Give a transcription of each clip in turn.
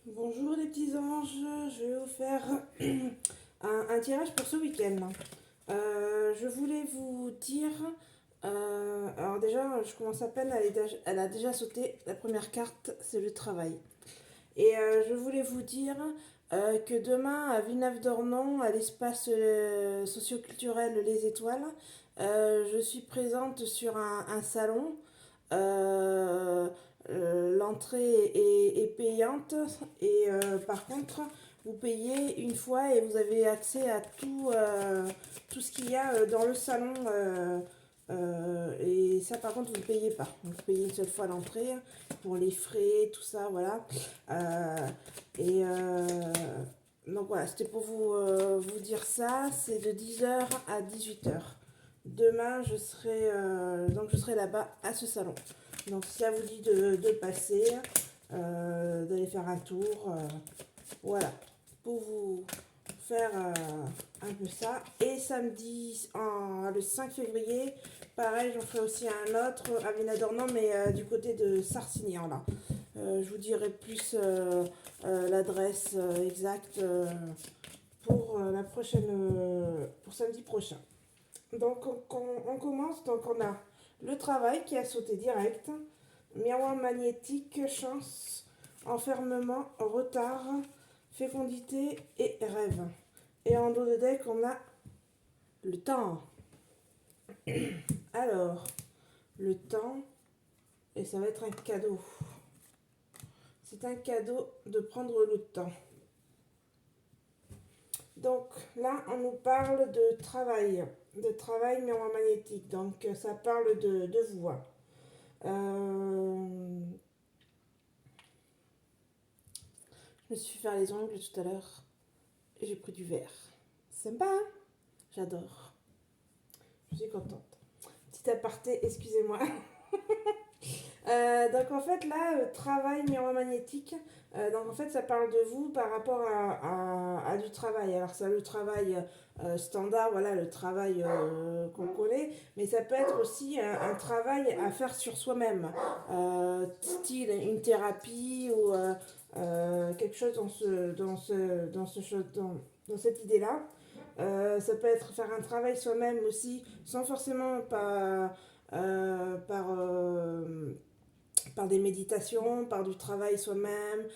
Bonjour les petits anges, je vais vous faire un tirage pour ce week-end. Je voulais vous dire, alors déjà je commence à peine, elle a déjà sauté, la première carte c'est le travail. Et je voulais vous dire que demain à Villeneuve-d'Ornon, à l'espace socioculturel Les Étoiles, je suis présente sur un salon. Euh, L'entrée est payante et par contre, vous payez une fois et vous avez accès à tout ce qu'il y a dans le salon. Et ça, par contre, vous ne payez pas. Vous payez une seule fois l'entrée pour les frais, tout ça, voilà. Euh, et donc voilà, c'était pour vous dire ça. C'est de 10 h à 18 h. Demain, je serai là-bas à ce salon. Donc, si ça vous dit de passer, d'aller faire un tour, voilà, pour vous faire un peu ça. Et samedi, le 5 février, pareil, j'en ferai aussi un autre à Villeneuve-d'Ornon, mais du côté de Sarcignan, là. Je vous dirai plus l'adresse exacte pour la prochaine, pour samedi prochain. Donc on commence, donc on a le travail qui a sauté direct, miroir magnétique, chance, enfermement, retard, fécondité et rêve. Et en dos de deck, on a le temps. Alors, le temps, et ça va être un cadeau. C'est un cadeau de prendre le temps. Donc là, on nous parle de travail miroir magnétique. Donc ça parle de voix. Euh, je me suis fait faire les ongles tout à l'heure et j'ai pris du verre. Sympa, hein? J'adore. Je suis contente. Petit aparté, excusez-moi. Donc en fait là, travail miroir magnétique. Donc en fait ça parle de vous par rapport à du travail. Alors ça le travail standard, voilà le travail qu'on connaît, mais ça peut être aussi un travail à faire sur soi-même, style une thérapie ou quelque chose dans cette idée-là. Ça peut être faire un travail soi-même aussi, sans forcément par des méditations, par du travail soi-même,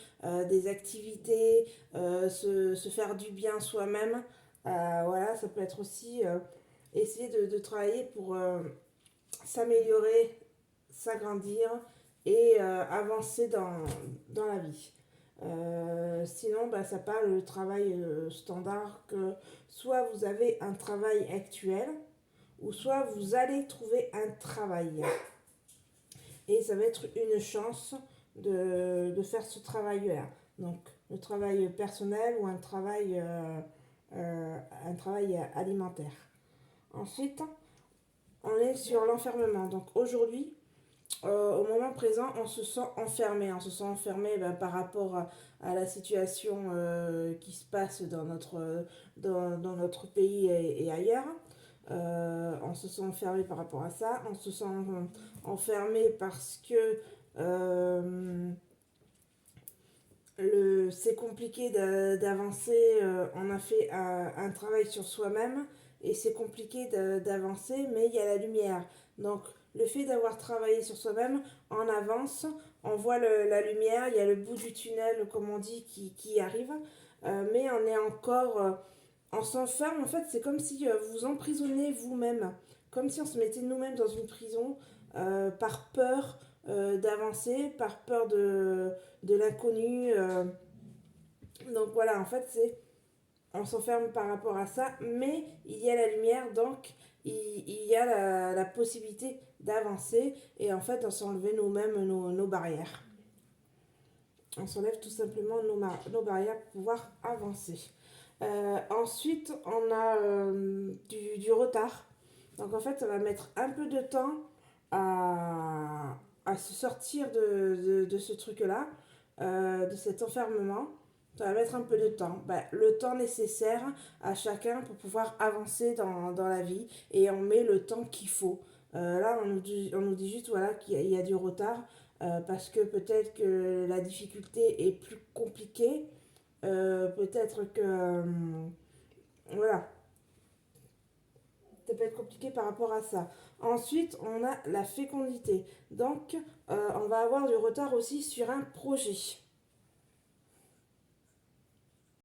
des activités, se faire du bien soi-même. Voilà, ça peut être aussi essayer de travailler pour s'améliorer, s'agrandir et avancer dans la vie. Sinon, bah, ça parle le travail standard que soit vous avez un travail actuel ou soit vous allez trouver un travail. Et ça va être une chance de faire ce travail-là. Donc, le travail personnel ou un travail alimentaire. Ensuite, on est sur l'enfermement. Donc, aujourd'hui, au moment présent, on se sent enfermé. On se sent enfermé par rapport à la situation qui se passe dans notre pays et ailleurs. On se sent enfermé par rapport à ça. On se sent enfermé parce que euh, c'est compliqué d'avancer. On a fait un travail sur soi-même et c'est compliqué d'avancer, mais il y a la lumière. Donc, le fait d'avoir travaillé sur soi-même, on avance, on voit la lumière, il y a le bout du tunnel, comme on dit, qui arrive, mais on est encore. On s'enferme, en fait, c'est comme si vous emprisonnez vous-même, comme si on se mettait nous-mêmes dans une prison par peur d'avancer, par peur de l'inconnu. Donc voilà, en fait, on s'enferme par rapport à ça, mais il y a la lumière, donc il y a la possibilité d'avancer et en fait, on s'enlève nous-mêmes nos barrières. On s'enlève tout simplement nos barrières pour pouvoir avancer. Ensuite, on a du retard. Donc en fait, ça va mettre un peu de temps à se sortir de ce truc-là, de cet enfermement. Ça va mettre un peu de temps. Ben, le temps nécessaire à chacun pour pouvoir avancer dans la vie et on met le temps qu'il faut. Là, on nous dit juste voilà, qu'il y a du retard. parce que peut-être que la difficulté est plus compliquée, peut-être que voilà, ça peut être compliqué par rapport à ça. Ensuite, on a la fécondité. Donc, on va avoir du retard aussi sur un projet.